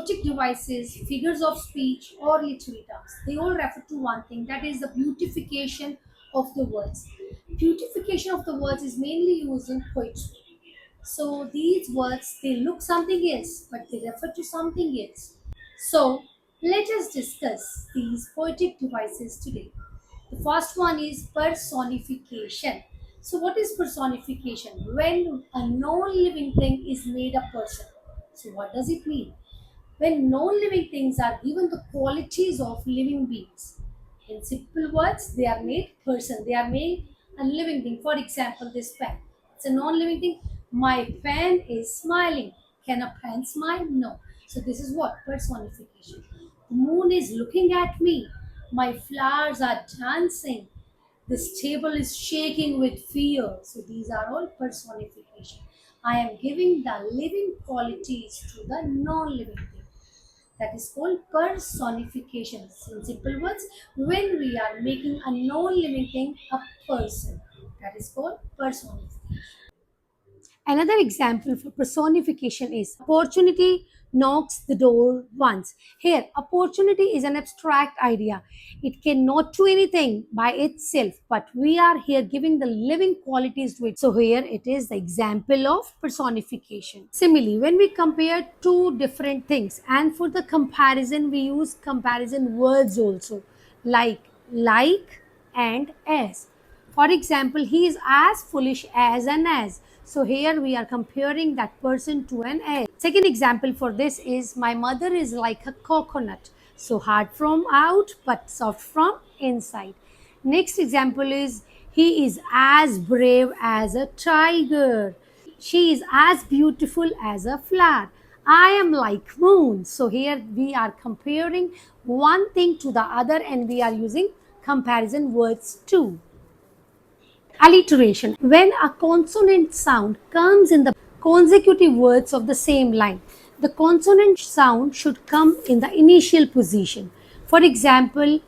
poetic devices, figures of speech, or literary terms. They all refer to one thing, that is the beautification of the words. Beautification of the words is mainly used in poetry. So these words, they look something else, but they refer to something else. So let us discuss these poetic devices today. The first one is personification. So what is personification? When a non-living thing is made a person. So what does it mean? When non-living things are given the qualities of living beings. In simple words, they are made person. They are made a living thing. For example, this pen. It's a non-living thing. My pen is smiling. Can a pen smile? No. So this is what? Personification. The moon is looking at me. My flowers are dancing. This table is shaking with fear. So these are all personification. I am giving the living qualities to the non-living thing. That is called personification. In simple words, when we are making a non-living thing a person, that is called personification. Another example for personification is opportunity knocks the door once. Here, opportunity is an abstract idea. It cannot do anything by itself, but we are here giving the living qualities to it. So, here it is the example of personification. Similarly, when we compare two different things, and for the comparison, we use comparison words also, like, and as. For example, he is as foolish as an as. So here we are comparing that person to an as. Second example for this is my mother is like a coconut. So hard from out but soft from inside. Next example is he is as brave as a tiger. She is as beautiful as a flower. I am like moon. So here we are comparing one thing to the other and we are using comparison words too. Alliteration. When a consonant sound comes in the consecutive words of the same line, the consonant sound should come in the initial position. For example,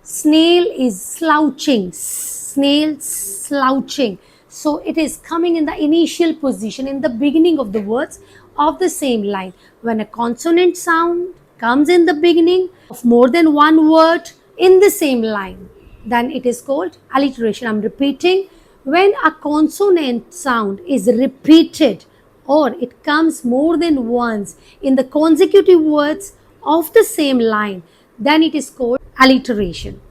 snail is slouching. Snail slouching. So it is coming in the initial position in the beginning of the words of the same line. When a consonant sound comes in the beginning of more than one word in the same line, then it is called alliteration. I'm repeating, when a consonant sound is repeated or it comes more than once in the consecutive words of the same line, then it is called alliteration.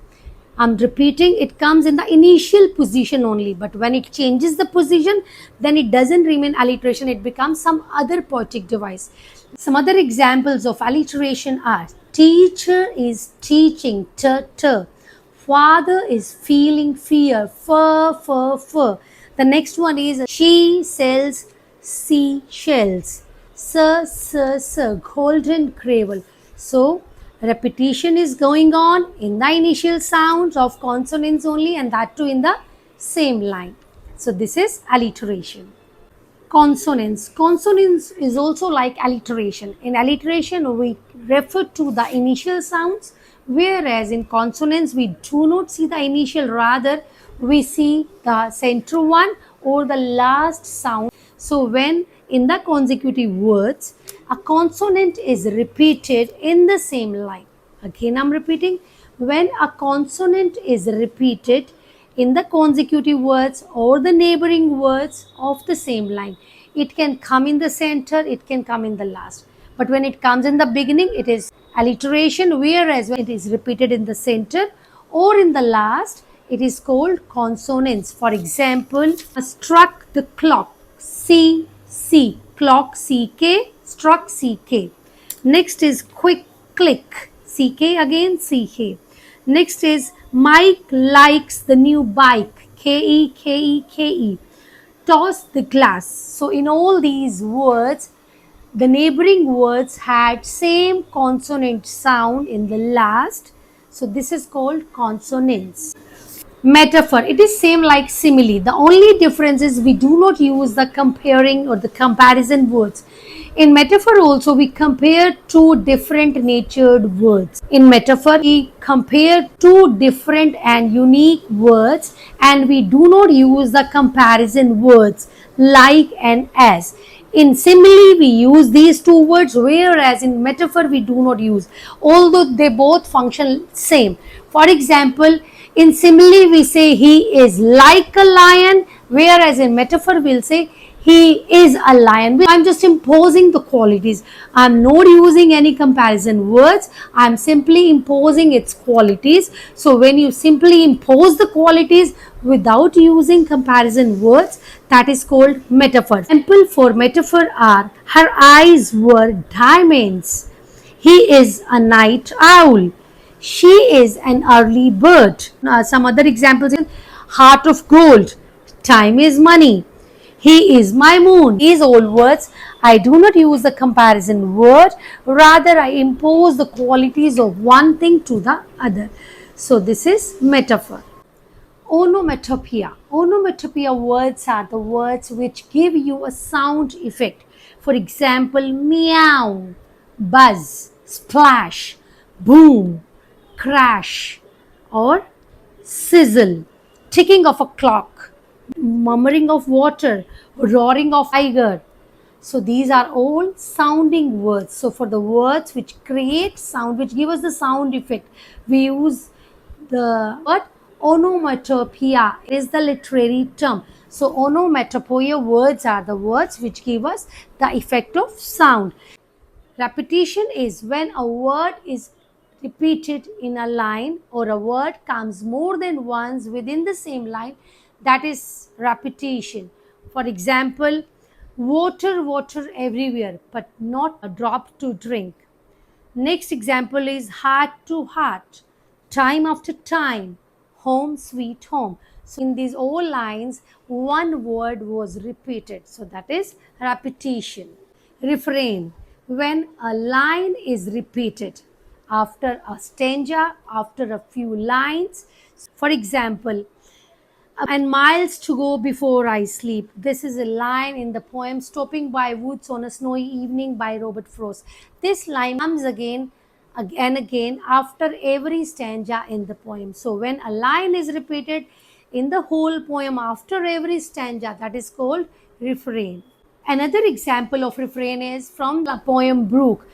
I'm repeating, it comes in the initial position only, but when it changes the position, then it doesn't remain alliteration, it becomes some other poetic device. Some other examples of alliteration are teacher is teaching, t. Father is feeling fear, fur. The next one is she sells seashells, sir, golden cradle. So repetition is going on in the initial sounds of consonants only and that too in the same line. So this is alliteration. Consonants. Consonants is also like alliteration. In alliteration, we refer to the initial sounds, whereas in consonants, we do not see the initial, rather, we see the center one or the last sound. So, when in the consecutive words, a consonant is repeated in the same line. Again, I'm repeating, when a consonant is repeated in the consecutive words or the neighboring words of the same line, it can come in the center, it can come in the last. But when it comes in the beginning, it is alliteration, whereas when it is repeated in the center or in the last, it is called consonants. For example, struck the clock, C, clock, CK, struck, CK. Next is quick, click, CK again, CK. Next is Mike likes the new bike, KE. Toss the glass. So in all these words, the neighboring words had same consonant sound in the last. So this is called consonants. Metaphor. It is same like simile. The only difference is we do not use the comparing or the comparison words. In metaphor also we compare two different natured words. In metaphor we compare two different and unique words and we do not use the comparison words like and as. In simile, we use these two words, whereas in metaphor, we do not use, although they both function same. For example, in simile, we say he is like a lion, whereas in metaphor, we'll say he is a lion. I'm just imposing the qualities. I'm not using any comparison words. I'm simply imposing its qualities. So when you simply impose the qualities without using comparison words, that is called metaphor. Example for metaphor are, her eyes were diamonds. He is a night owl. She is an early bird. Some other examples in heart of gold. Time is money. He is my moon. These all words, I do not use the comparison word, rather I impose the qualities of one thing to the other. So this is metaphor. Onomatopoeia. Onomatopoeia words are the words which give you a sound effect. For example, meow, buzz, splash, boom, crash, or sizzle, ticking of a clock, murmuring of water, roaring of tiger. So these are all sounding words. So for the words which create sound, which give us the sound effect, we use the word onomatopoeia is the literary term. So onomatopoeia words are the words which give us the effect of sound. Repetition is when a word is repeated in a line or a word comes more than once within the same line. That is repetition. For example, water, water everywhere, but not a drop to drink. Next example is heart to heart, time after time, home sweet home. So in these all lines, one word was repeated. So that is repetition. Refrain, when a line is repeated after a stanza, after a few lines. For example, and miles to go before I sleep. This is a line in the poem Stopping by Woods on a Snowy Evening by Robert Frost. This line comes again and again after every stanza in the poem. So when a line is repeated in the whole poem after every stanza, that is called refrain. Another example of refrain is from the poem Brook.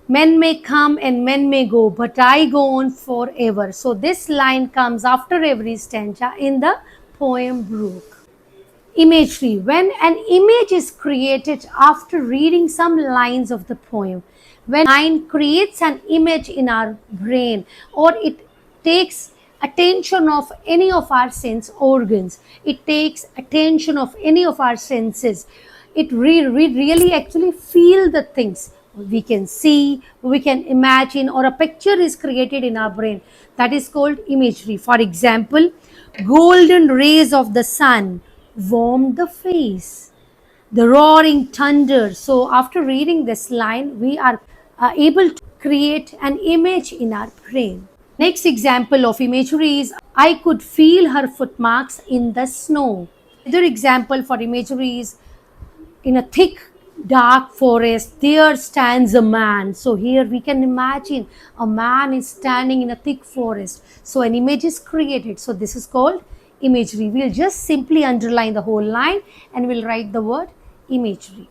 Men may come and men may go, but I go on forever. So this line comes after every stanza in the poem Brook. Imagery. When an image is created after reading some lines of the poem, when line creates an image in our brain, or it takes attention of any of our sense organs, it takes attention of any of our senses, we really actually feel the things. We can see, we can imagine, or a picture is created in our brain. That is called imagery. For example, golden rays of the sun warmed the face, the roaring thunder. So after reading this line, we are able to create an image in our brain. Next example of imagery is, I could feel her footmarks in the snow. Another example for imagery is, in a thick dark forest there stands a man. So here we can imagine a man is standing in a thick forest. So an image is created. So this is called imagery. We'll just simply underline the whole line and we'll write the word imagery.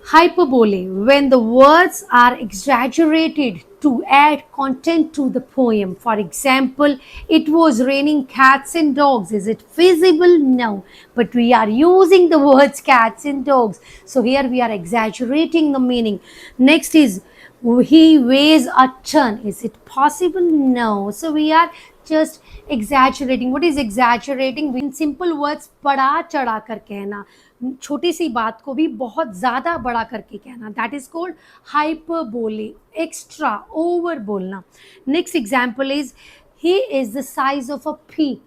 Hyperbole, when the words are exaggerated to add content to the poem. For example, it was raining cats and dogs. Is it feasible? No. But we are using the words cats and dogs. So here we are exaggerating the meaning. Next is, he weighs a ton. Is it possible? No. So we are just exaggerating. What is exaggerating? In simple words, बड़ा चढ़ा कर कहना, छोटी सी बात को भी बहुत ज़्यादा बड़ा करके कहना. That is called hyperbole. Extra, over बोलना. Next example is, he is the size of a pea.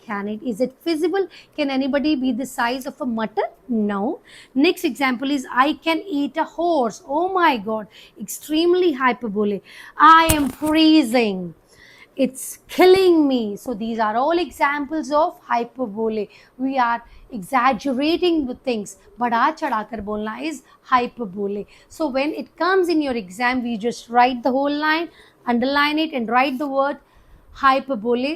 Is it feasible? Can anybody be the size of a mutton? No. Next example is, I can eat a horse. Oh my God. Extremely hyperbole. I am freezing. It's killing me. So these are all examples of hyperbole. We are exaggerating the things. Bada chada kar bolna is hyperbole. So when it comes in your exam, we just write the whole line, underline it and write the word hyperbole.